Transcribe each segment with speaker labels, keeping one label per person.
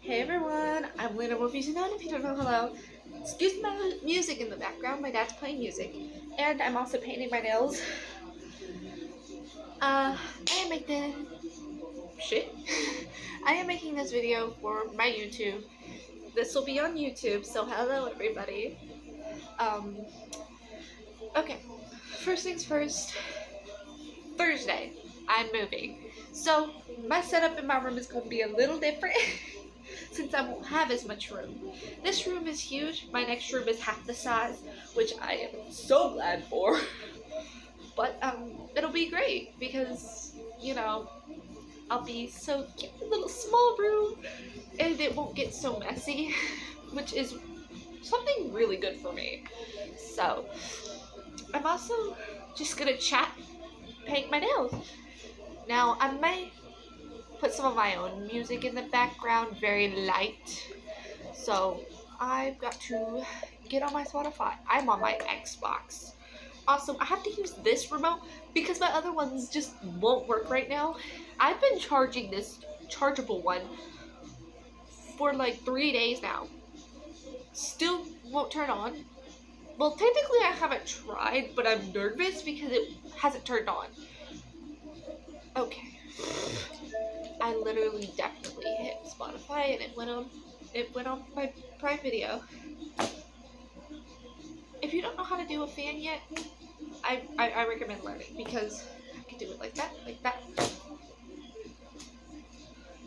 Speaker 1: Hey everyone, I'm Lena Wolfie9. If you don't know, hello. Excuse my music in the background. My dad's playing music, and I'm also painting my nails. I am making shit. I am making this video for my YouTube. This will be on YouTube, so hello everybody. Okay. First things first. Thursday, I'm moving, so my setup in my room is going to be a little different. Since I won't have as much room. This room is huge. My next room is half the size, which I am so glad for. But it'll be great because, you know, I'll be so cute in a little small room and it won't get so messy, which is something really good for me. So I'm also just gonna chat, paint my nails. Now I may put some of my own music in the background, very light. So I've got to get on my Spotify. I'm on my Xbox. Also, I have to use this remote because my other ones just won't work right now. I've been charging this chargeable one for like 3 days now. Still won't turn on. Well, technically I haven't tried, but I'm nervous because it hasn't turned on. Okay. I literally definitely hit Spotify and it went on my Prime Video. If you don't know how to do a fan yet, I recommend learning because I can do it like that.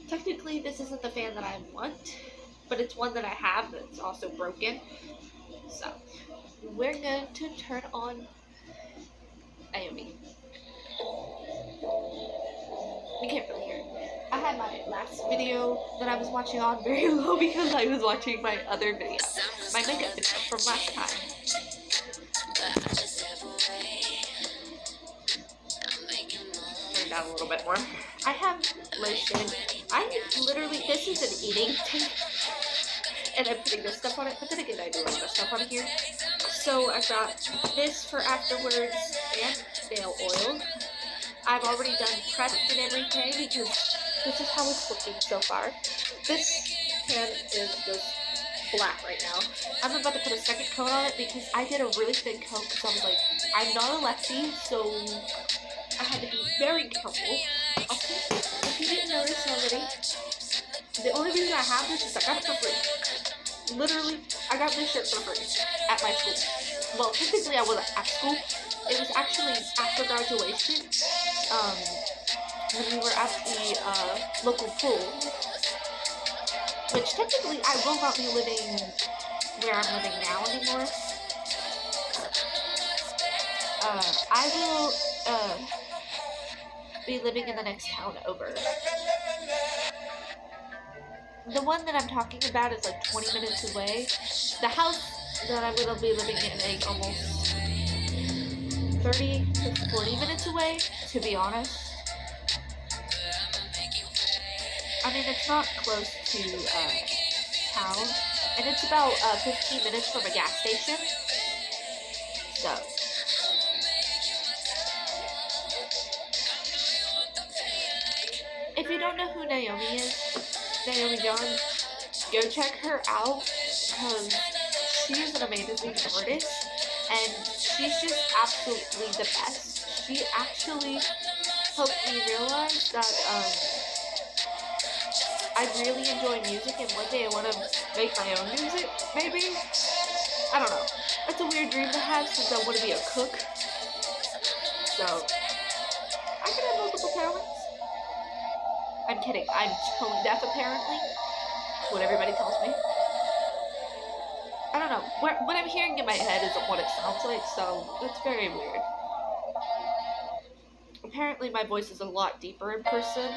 Speaker 1: Technically, this isn't the fan that I want, but it's one that I have that's also broken. So, we're going to turn on Naomi. You can't really hear it. I had my last video that I was watching on very low because I was watching my other video, my makeup video from last time. Turn down a little bit more. I have lotion. This is an eating tank, and I'm putting this stuff on it, but then again I do other stuff on here. So I got this for afterwards and nail oil. I've already done prep and everything because this is how it's looking so far. This pan is just black right now. I'm about to put a second coat on it because I did a really thin coat because I was like, I'm not a lefty, so I had to be very careful. Also, if you didn't notice already, the only reason I have this is I got it for free. Literally, I got this shirt for free at my school. Well, technically I wasn't at school. It was actually after graduation. When we were at the local pool, which technically I will not be living where I'm living now anymore. I will be living in the next town over. The one that I'm talking about is like 20 minutes away. The house that I'm going to be living in is almost 30 to 40 minutes away, to be honest. I mean, it's not close to town, and it's about 15 minutes from a gas station. So, if you don't know who Naomi is, Naomi John, go check her out because she is an amazing artist, and she's just absolutely the best. She actually helped me realize that I really enjoy music, and one day I want to make my own music, maybe? I don't know. That's a weird dream to have since I want to be a cook. So, I can have multiple talents. I'm kidding. I'm tone deaf, apparently. That's what everybody tells me. I don't know. What I'm hearing in my head isn't what it sounds like, so it's very weird. Apparently, my voice is a lot deeper in person.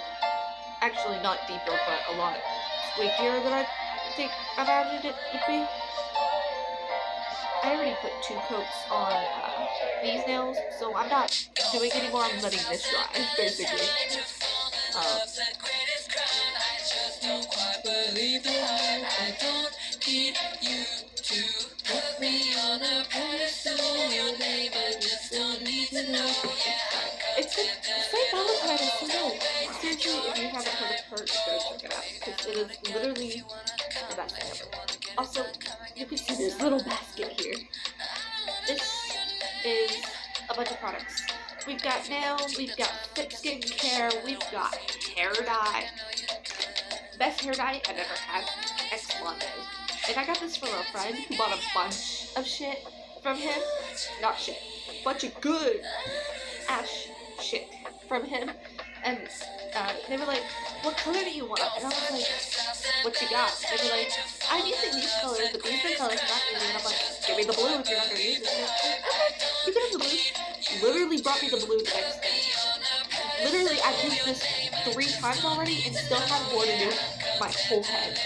Speaker 1: Actually, not deeper, but a lot squeakier than I think I imagined it would be. I already put 2 coats on these nails, so I'm not doing anymore. I'm letting this dry, basically. It's the same Valentine as Single. Seriously, if you haven't heard of her, go check it out, because it is literally the best thing ever. Also, you can see this little basket here. This is a bunch of products. We've got nail, we've got thick skincare, we've got hair dye. Best hair dye I've ever had, Excellente. And I got this from a friend who bought a bunch of shit from him. Not shit. A bunch of good ash shit from him. And they were like, what color do you want? And I was like, what you got? They were like, I'm using these colors, but these are the colors I'm not using. And I'm like, give me the blue if you're not going to use it. And like, okay, you can have the blue. Literally brought me the blue the next day. Literally, I've used this 3 times already and still have more to do my whole head.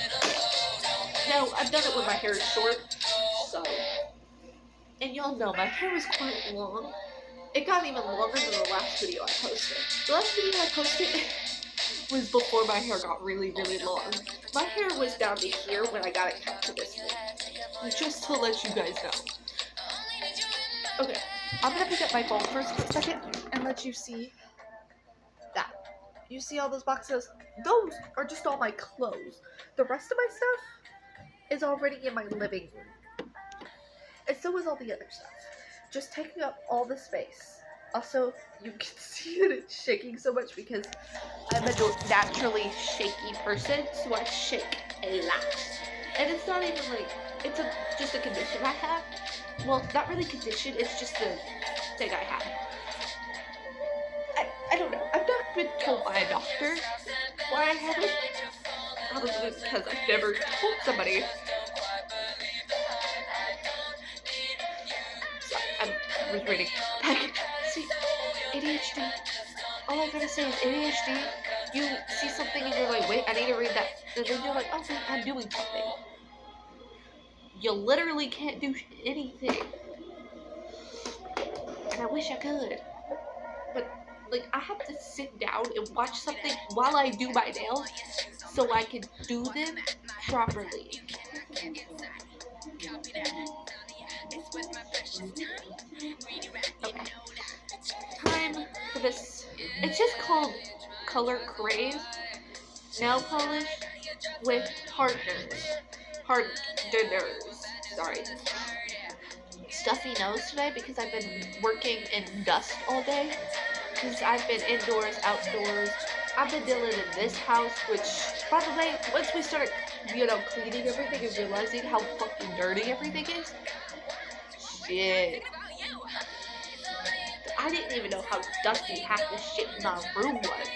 Speaker 1: Now, I've done it when my hair is short, so. And y'all know, my hair was quite long. It got even longer than the last video I posted. The last video I posted was before my hair got really, really long. My hair was down to here when I got it cut to this one. Just to let you guys know. Okay, I'm gonna pick up my phone for a second and let you see that. You see all those boxes? Those are just all my clothes. The rest of my stuff is already in my living room. And so is all the other stuff. Just taking up all the space. Also, you can see that it's shaking so much because I'm a naturally shaky person, so I shake a lot. And it's not even like, it's just a condition I have. Well, not really condition, it's just a thing I have. I don't know. I've not been told by a doctor why I have it. Probably because I've never told somebody. So, I was reading. See, ADHD. All I gotta say is ADHD. You see something and you're like, wait, I need to read that. And then you're like, oh, wait, I'm doing something. You literally can't do anything. And I wish I could. But, like, I have to sit down and watch something while I do my nails so I can do them properly. Okay. Time for this. It's just called Color Crave nail polish with hardeners. Sorry. Stuffy nose today because I've been working in dust all day. Because I've been indoors, outdoors. I've been dealing in this house, which, by the way, once we started, cleaning everything and realizing how fucking dirty everything is, shit. I didn't even know how dusty half the shit in my room was.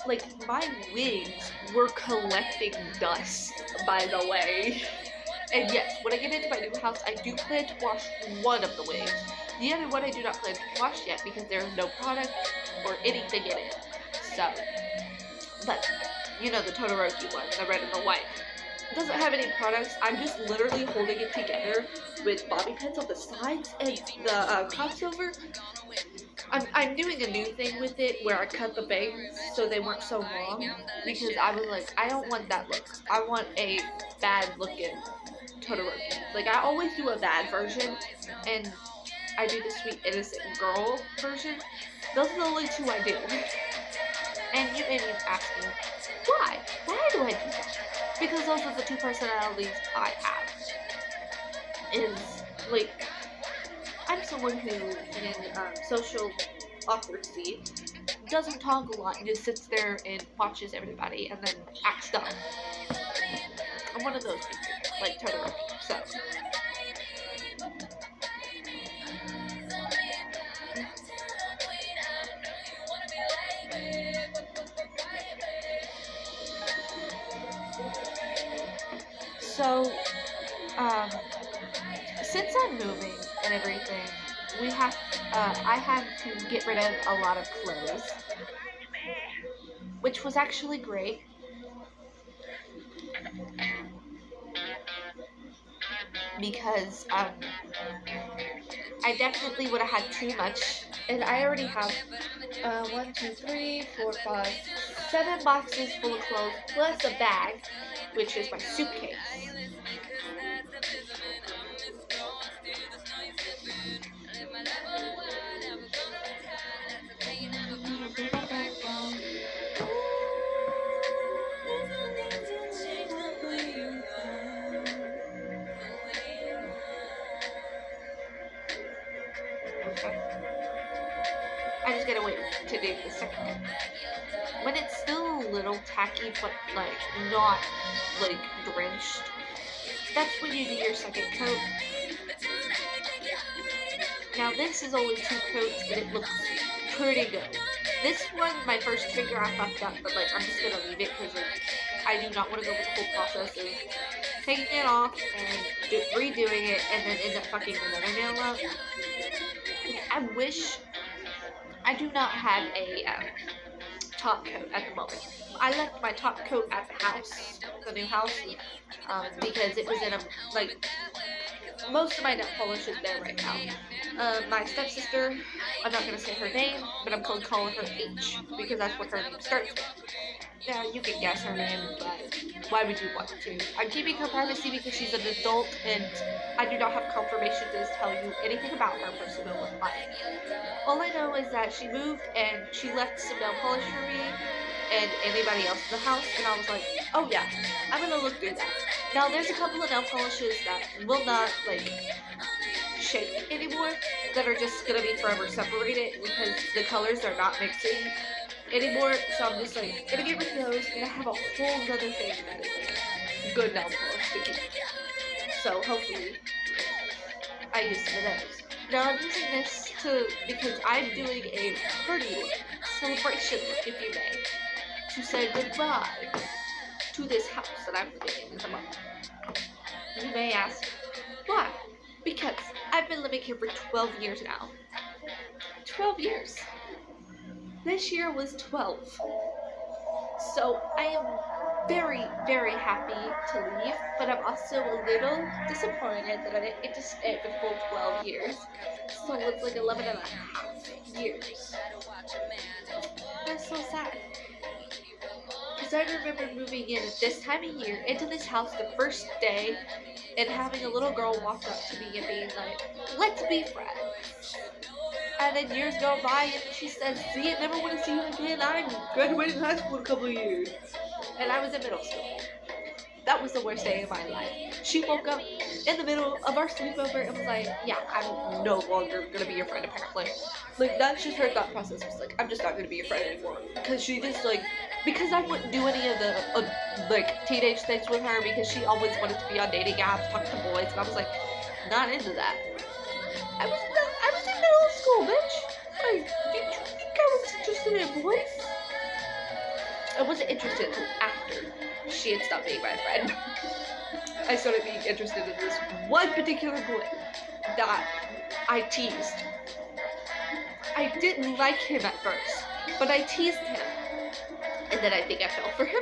Speaker 1: Like, my wigs were collecting dust, by the way. And yes, when I get into my new house, I do plan to wash one of the wigs. The other one I do not plan to wash yet because there is no product or anything in it. So, but, you know the Todoroki one, the red and the white. It doesn't have any products. I'm just literally holding it together with bobby pins on the sides and the crossover. I'm doing a new thing with it where I cut the bangs so they weren't so long because I was like, I don't want that look. I want a bad looking Todoroki. Like, I always do a bad version and I do the sweet innocent girl version. Those are the only 2 I do. And you may be asking, why? Why do I do that? Because those are the 2 personalities I have. Is, like, I'm someone who, in social awkwardness, doesn't talk a lot and just sits there and watches everybody and then acts dumb. I'm one of those people, like Todoroki, so. So, since I'm moving and everything, I had to get rid of a lot of clothes, which was actually great. Because, I definitely would have had too much, and I already have, 1, 2, 3, 4, 5, 7 boxes full of clothes, plus a bag, which is my suitcase. to do the second coat. When it's still a little tacky, but like not like drenched, that's when you do your second coat. Now this is only 2 coats, but it looks pretty good. This one, my first trigger, I fucked up, but like I'm just gonna leave it because I do not want to go through the whole process of taking it off and redoing it and then end up fucking another nail up. I wish I do not have a top coat at the moment. I left my top coat at the house, the new house, because it was in a, like, most of my nail polish is there right now. My stepsister, I'm not going to say her name, but I'm going to call her H, because that's what her name starts with. Yeah, you can guess her name, but why would you want to? I'm keeping her privacy because she's an adult, and I do not have confirmation to tell you anything about her personal life. All I know is that she moved, and she left some nail polish for me, and anybody else in the house, and I was like, oh yeah, I'm gonna look through that. Now there's a couple of nail polishes that will not like shake anymore, that are just gonna be forever separated because the colors are not mixing anymore, so I'm just like gonna get rid of those, and I have a whole other thing that is like good nail polish to keep. So hopefully I use some of those. Now I'm using this because I'm doing a party look, celebration look if you may, to say goodbye to this house that I'm living in the month. You may ask, why? Because I've been living here for 12 years now. 12 years. This year was 12. So I am very, very happy to leave, but I'm also a little disappointed that I didn't get to stay the full 12 years. So it's like 11 and a half years. That's so sad. Because I remember moving in at this time of year into this house the first day and having a little girl walk up to me and being like, let's be friends. And then years go by and she says, see, I never want to see you again. I graduated high school in a couple of years. And I was in middle school. That was the worst day of my life. She woke up in the middle of our sleepover and was like, yeah, I'm no longer going to be your friend apparently. Like, that's just her thought process. Was like, I'm just not going to be your friend anymore. Because she just like, because I wouldn't do any of the like teenage things with her because she always wanted to be on dating apps, talk to boys, and I was like, not into that. I was in middle school, bitch. Like, did you think I was interested in boys? I wasn't interested until after she had stopped being my friend. I started being interested in this one particular boy that I teased. I didn't like him at first, but I teased him. And then I think I fell for him.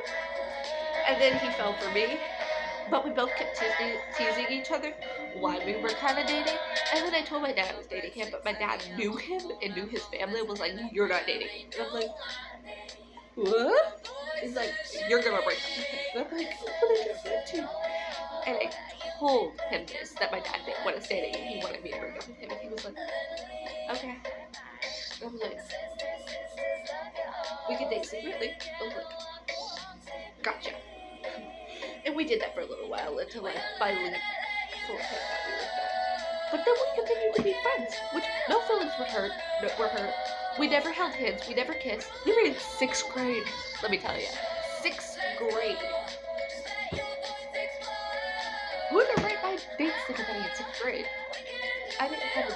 Speaker 1: And then he fell for me. But we both kept teasing each other while we were kind of dating. And then I told my dad I was dating him, but my dad knew him and knew his family and was like, you're not dating him. And I'm like, what? He's like, you're gonna break up with him. And I'm like, what did you do to? And I told him this, that my dad didn't want us dating and he wanted me to break up with him. And he was like, okay. And I was like, we could date secretly. I was like, gotcha. And we did that for a little while until I finally told him that we were done. But then we continued to be friends, which no feelings were hurt. We never held hands. We never kissed. We were in 6th grade. Let me tell you, 6th grade. Who would have write my dates to anybody in 6th grade? I didn't have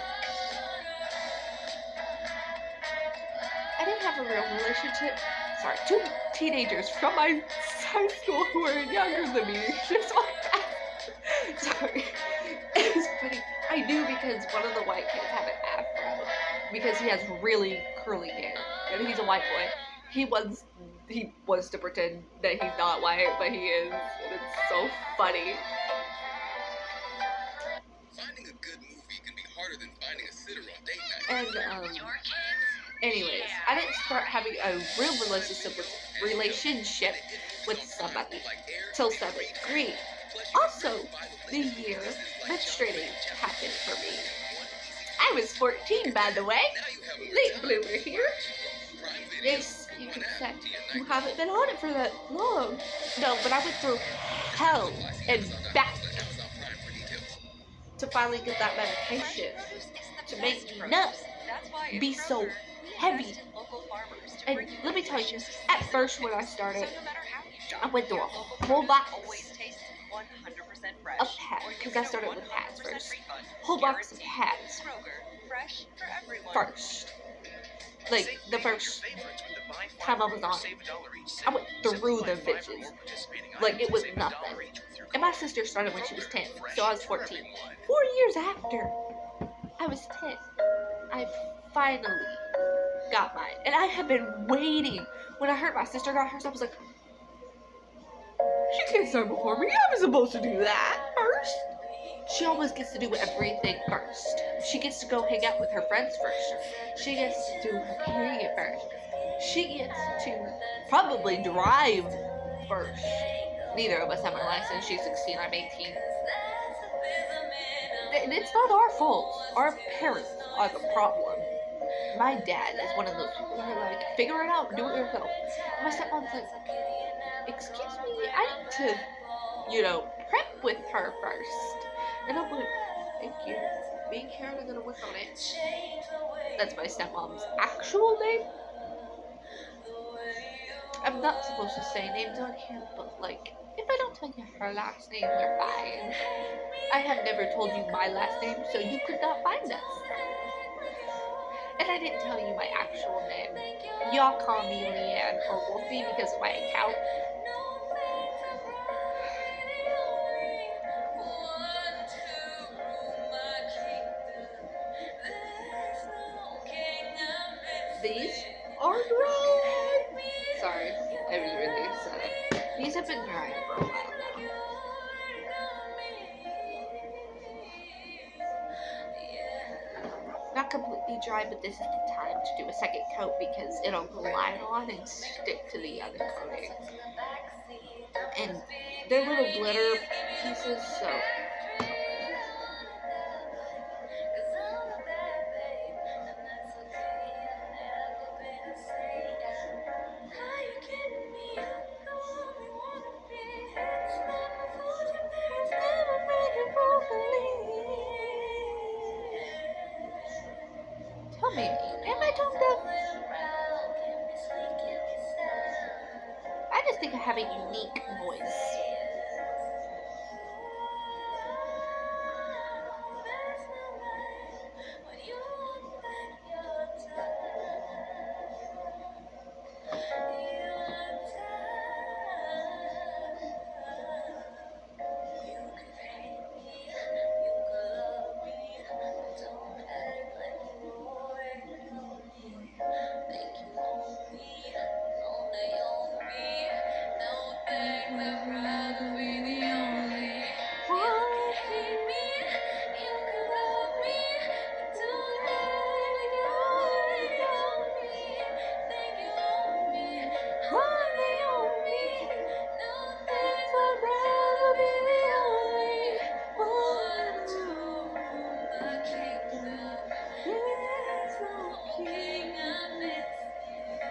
Speaker 1: a real relationship. Sorry, 2 teenagers from my high school who were younger than me. Just like that. Sorry. It was funny. I knew because one of the white kids had an afro. Because he has really curly hair. And he's a white boy. He wants to pretend that he's not white, but he is. And it's so funny.
Speaker 2: Finding a good movie can be harder than finding a sitter on date night.
Speaker 1: And, anyways, I didn't start having a real relationship with somebody till 7th grade. Also, the year menstruating happened for me. I was 14, by the way. Late bloomer here. Yes, you can say you haven't been on it for that long. No, but I went through hell and back to finally get that medication to make me not be so heavy. And let me tell you, at first when I started, I went through a whole box of hats, because I started with hats first. Whole box of hats first. Like, the first time I was on, I went through the bitches. Like, it was nothing. And my sister started when she was 10, so I was 14. 4 years after I was 10, I finally got mine. And I have been waiting. When I heard my sister got hers, I was like, she can't start before me. I was supposed to do that first. She always gets to do everything first. She gets to go hang out with her friends first. She gets to do her period first. She gets to probably drive first. Neither of us have our license. She's 16, I'm 18. And it's not our fault. Our parents are the problem. My dad is one of those people who are like, figure it out, do it yourself. And my stepmom's like, excuse me, I need to, prep with her first. And I'm like, thank you. Me and Karen are gonna work on it. That's my stepmom's actual name. I'm not supposed to say names on here, but like, if I don't tell you her last name, you're fine. I have never told you my last name, so you could not find us. And I didn't tell you my actual name. Y'all call me Leanne or Wolfie because of my account. These are dry. Sorry, I was really upset. These have been drying for a while now. Not completely dry, but this is the time to do a second coat because it'll glide on and stick to the other coating. And they're little glitter pieces, so tell me, am I tone deaf? I just think I have a unique voice.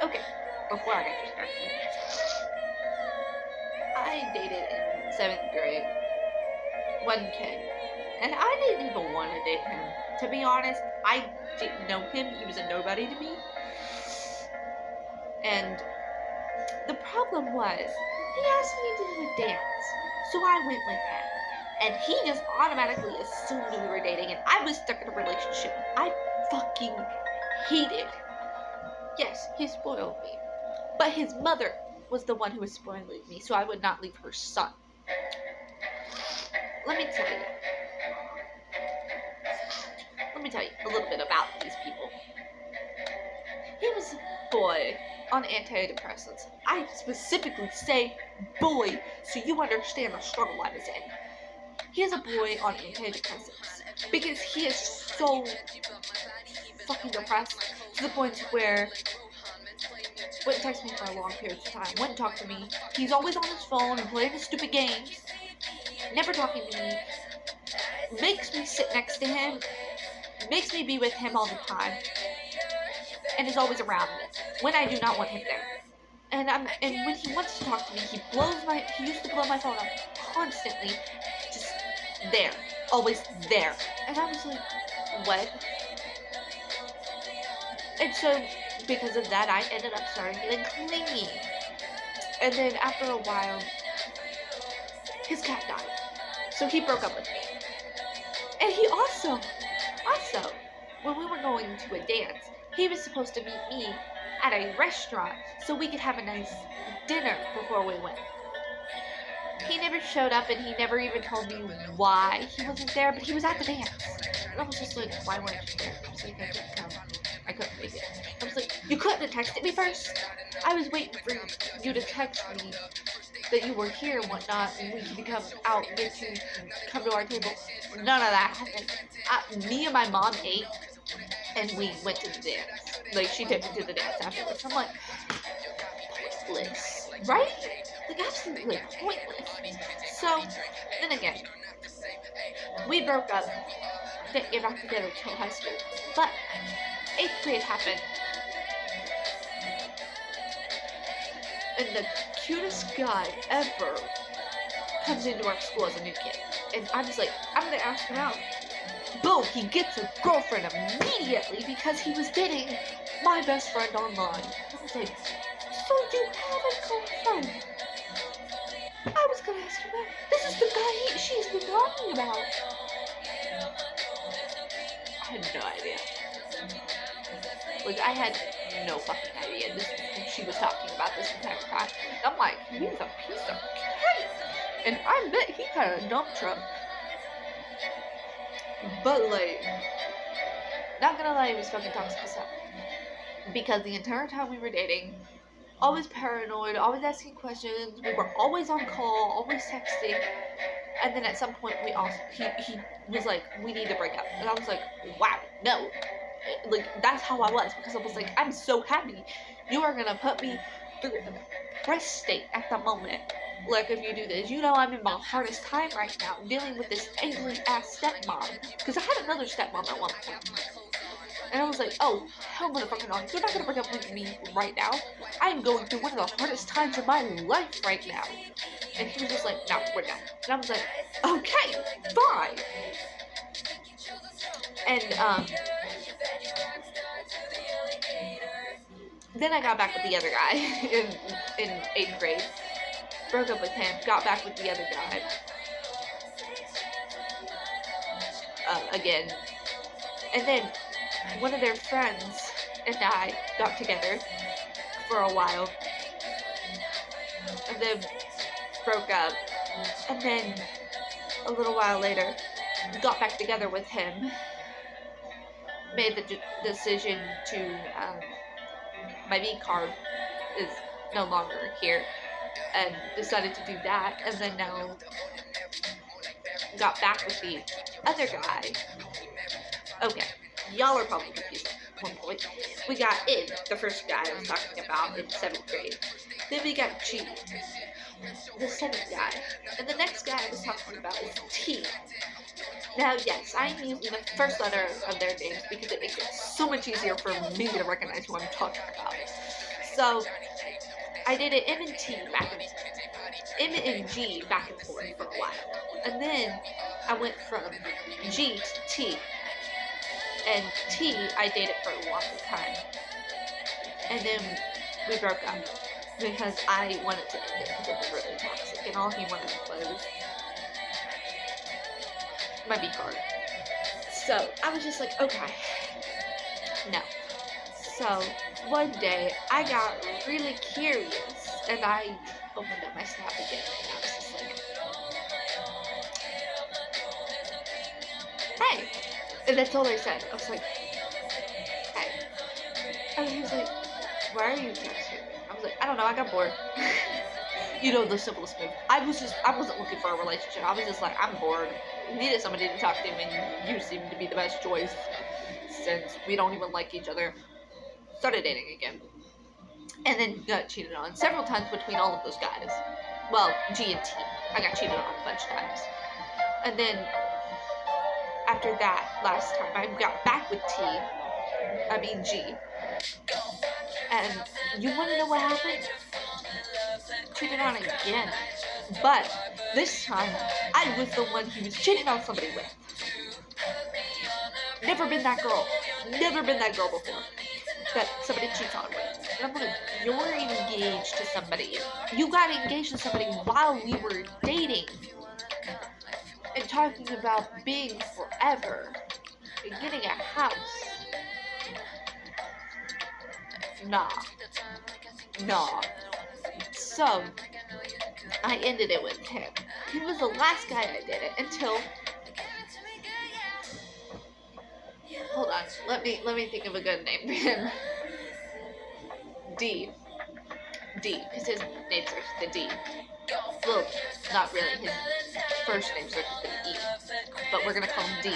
Speaker 1: Okay, before I get distracted, I dated in 7th grade one kid, and I didn't even want to date him. To be honest, I didn't know him. He was a nobody to me. And the problem was, he asked me to do a dance, so I went with him. And he just automatically assumed we were dating, and I was stuck in a relationship I fucking hated. Yes, he spoiled me. But his mother was the one who was spoiling me, so I would not leave her son. Let me tell you a little bit about these people. He was a boy on antidepressants. I specifically say boy, so you understand the struggle I was in. He is a boy on antidepressants because he is so fucking depressed to the point where wouldn't text me for a long period of time, wouldn't talk to me. He's always on his phone and playing his stupid games, never talking to me, makes me sit next to him, makes me be with him all the time, and is always around me when I do not want him there. And when he wants to talk to me, he used to blow my phone up constantly, just there, always there. And I was like, what? And so because of that, I ended up starting getting clingy. And then after a while, his cat died. So he broke up with me. And he also, when we were going to a dance, he was supposed to meet me at a restaurant so we could have a nice dinner before we went. He never showed up, and he never even told me why he wasn't there, but he was at the dance. And I was just like, why weren't you there? I was like, I couldn't come. I couldn't make it. I was like, you couldn't have texted me first? I was waiting for you to text me that you were here and whatnot, and we could come out and get you and come to our table. None of that happened. Me and my mom ate, and we went to the dance. Like, she took me to the dance afterwards. I'm like, pointless, right? Like, absolutely pointless. So, then again, we broke up, didn't get back together till high school. But 8th grade happened, and the cutest guy ever comes into our school as a new kid. And I'm just like, I'm gonna ask him out. Boom, he gets a girlfriend immediately because he was dating my best friend online. I was like, so you have a girlfriend? I was gonna ask you that. This is the guy she's been talking about. I had no idea. Like, I had no fucking idea she was talking about this entire time. And I'm like, he's a piece of cake. And I bet he had a dump truck. But, like, not gonna lie, he was fucking toxic as hell. Because the entire time we were dating, always paranoid, always asking questions, we were always on call, always texting. And then at some point, he was like, we need to break up. And I was like, wow, no. Like, that's how I was, because I was like, I'm so happy you are gonna put me through a depressed state at the moment. Like, if you do this, you know I'm in my hardest time right now, dealing with this angry ass stepmom, because I had another stepmom at one point. And I was like, oh, hell motherfucking no, you're not gonna break up with me right now. I am going through one of the hardest times of my life right now. And he was just like, no, we're done. And I was like, okay, fine. And, then I got back with the other guy in 8th grade. Broke up with him, got back with the other guy. Again. And then one of their friends and I got together for a while. And then broke up. And then a little while later, got back together with him. Made the decision to, my V card is no longer here, and decided to do that, and then now got back with the other guy. Okay, y'all are probably confused at one point. We got in, the first guy I was talking about, in 7th grade. Then we got G, the 7th guy. And the next guy I was talking about is T. Now, yes, I'm using the first letter of their names because it makes it so much easier for me to recognize who I'm talking about. So, I did it M and G back and forth for a while. And then I went from G to T. And T, I dated for a long time. And then we broke up because I wanted to end it because it was really toxic. And all he wanted was my V card. So I was just like, okay, no. So one day I got really curious and I opened up my Snap again and I was just like, hey. And that's all I said. I was like, hey. And he was like, why are you texting me? I was like, I don't know, I got bored. You know, the simplest move. I wasn't looking for a relationship. I was just like, I'm bored. Needed somebody to talk to, and you seem to be the best choice since we don't even like each other. Started dating again. And then got cheated on several times between all of those guys. Well, G and T. I got cheated on a bunch of times. And then, after that, last time, I got back with G. And you want to know what happened? Cheated on again. But this time, I was the one he was cheating on somebody with. Never been that girl. Never been that girl before. that somebody cheats on me. And I'm like, you're engaged to somebody. You got engaged to somebody while we were dating. And talking about being forever. And getting a house. Nah. So, I ended it with him. He was the last guy I did it until... Hold on. Let me think of a good name for him. D. Because his name starts with a D. Well, not really. His first name starts with an E. But we're gonna call him D.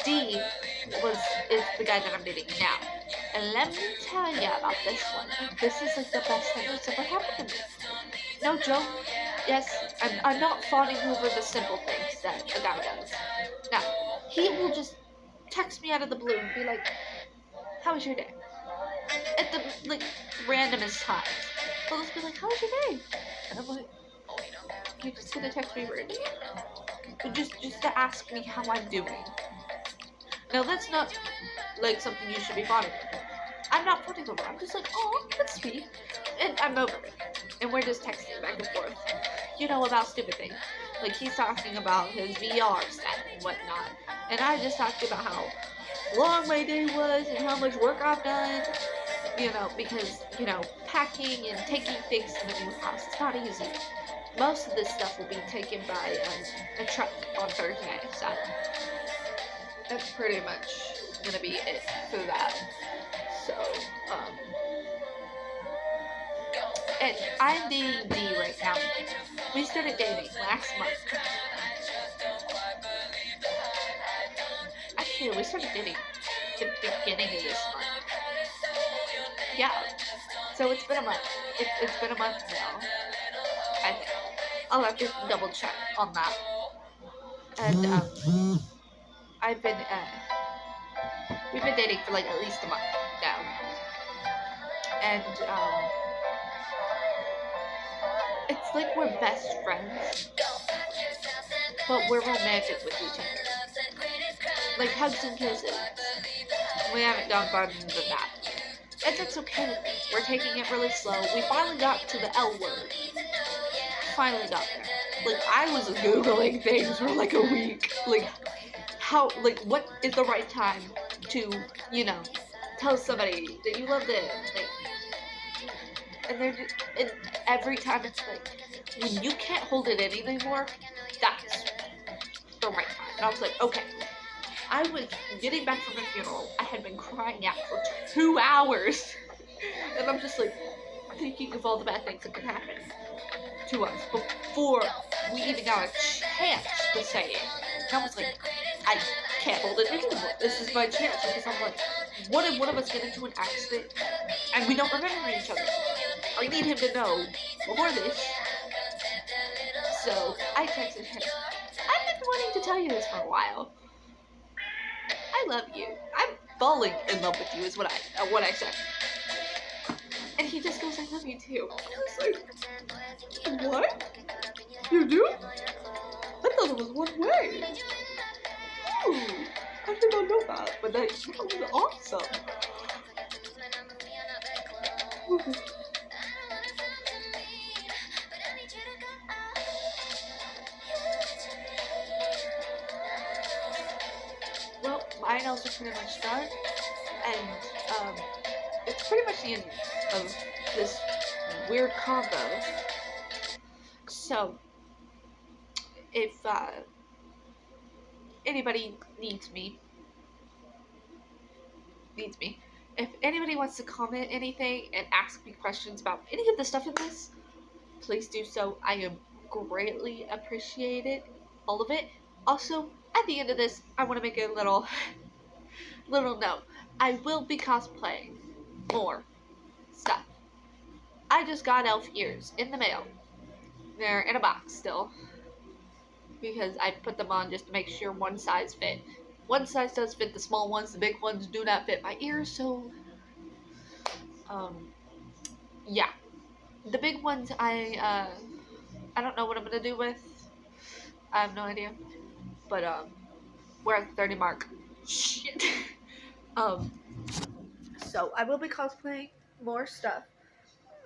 Speaker 1: D is the guy that I'm dating now. And let me tell you about this one. This is like the best thing that's ever happened to me. No joke. Yes, I'm not fawning over the simple things that a guy does. Now, he will just text me out of the blue and be like, how was your day? At the, like, randomest times. He'll just be like, how was your day? And I'm like, you're just gonna text me randomly? Just to ask me how I'm doing. Now, that's not, like, something you should be fawning over. I'm not fawning over. I'm just like, oh, that's sweet. And I'm over it. And we're just texting back and forth. You know, about stupid things. Like, he's talking about his VR set and whatnot. And I just talked about how long my day was and how much work I've done. You know, because, you know, packing and taking things to the new house is not easy. Most of this stuff will be taken by a truck on Thursday, so that's pretty much gonna be it for that. So, and I'm dating D right now. We started dating last month. Actually, we started dating the beginning of this month. Yeah. So it's been a month. It's been a month now. I think. I'll have to double check on that. And I've been we've been dating for like at least a month now. And it's like we're best friends, but we're romantic with each other. Like hugs and kisses. We haven't gone farther than that. And that's okay with me. We're taking it really slow. We finally got to the L word. Finally got there. Like, I was Googling things for like a week. Like, what is the right time to, you know, tell somebody that you love them? Like, and every time it's like, when you can't hold it in anymore, that's the right time. And I was like, okay. I was getting back from a funeral. I had been crying out for 2 hours. And I'm just like, thinking of all the bad things that could happen to us before we even got a chance to say it. And I was like, I can't hold it anymore. This is my chance. Because I'm like, what if one of us get into an accident and we don't remember each other? I need him to know before this. So I texted him. I've been wanting to tell you this for a while. I love you. I'm falling in love with you is what I said. And he just goes, I love you too. I was like, what? You do? I thought it was one way. Ooh, I did not know that. But that was awesome. Well, my nails are pretty much done. And, it's pretty much the end of this weird combo. So, if anybody needs me, if anybody wants to comment anything and ask me questions about any of the stuff in this, please do so. I am greatly appreciated, all of it. Also, at the end of this, I want to make a little note. I will be cosplaying more stuff. I just got elf ears in the mail. They're in a box still. Because I put them on just to make sure one size fit. One size does fit the small ones, the big ones do not fit my ears, so yeah. The big ones I don't know what I'm gonna do with. I have no idea. But we're at the 30 mark. Shit. So I will be cosplaying more stuff.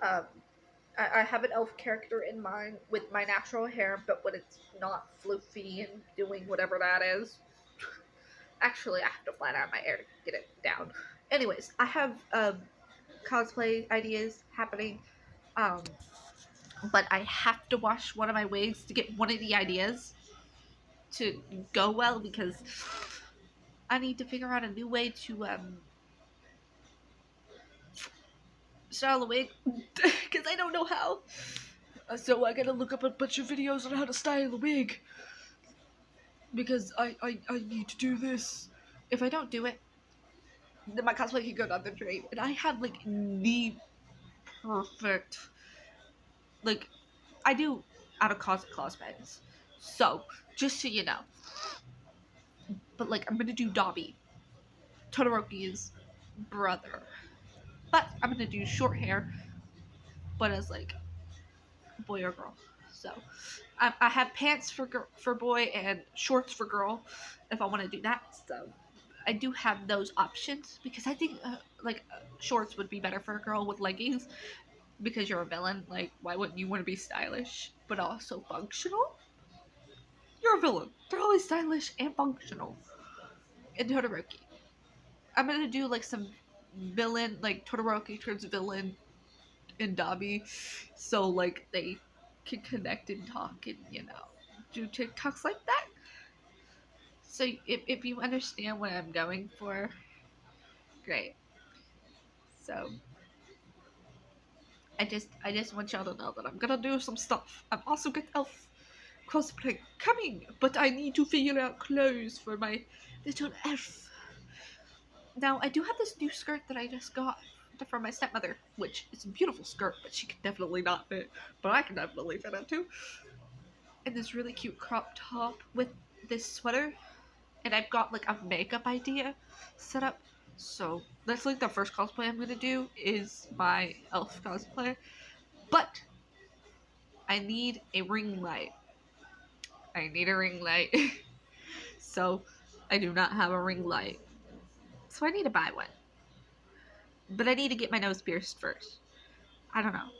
Speaker 1: I have an elf character in mind with my natural hair, but when it's not floofy and doing whatever that is. Actually, I have to flat out my hair to get it down. Anyways, I have cosplay ideas happening, um, but I have to wash one of my wigs to get one of the ideas to go well because I need to figure out a new way to style a wig because I don't know how. So I gotta look up a bunch of videos on how to style a wig because I need to do this. If I don't do it, then my cosplay can go down the drain. And I have like the perfect, like, I do out of cosmetics. So just so you know, but like I'm gonna do Dobby, Todoroki's brother, but I'm gonna do short hair, but as like boy or girl. So I have pants for boy and shorts for girl if I want to do that. So I do have those options because I think shorts would be better for a girl with leggings because you're a villain. Like, why wouldn't you want to be stylish but also functional? You're a villain. They're always stylish and functional. In Todoroki, I'm gonna do like some villain, like Todoroki turns villain in Dobby, so like they can connect and talk and do TikToks like that. So if you understand what I'm going for, great. So I just want y'all to know that I'm gonna do some stuff. I'm also got elf cosplay coming, but I need to figure out clothes for my little elf. Now I do have this new skirt that I just got from my stepmother, which is a beautiful skirt, but she can definitely not fit. But I can definitely fit it too. And this really cute crop top with this sweater. And I've got like a makeup idea set up. So that's like the first cosplay I'm gonna do is my elf cosplay. But I need a ring light. I need a ring light. So I do not have a ring light. So I need to buy one. But I need to get my nose pierced first. I don't know.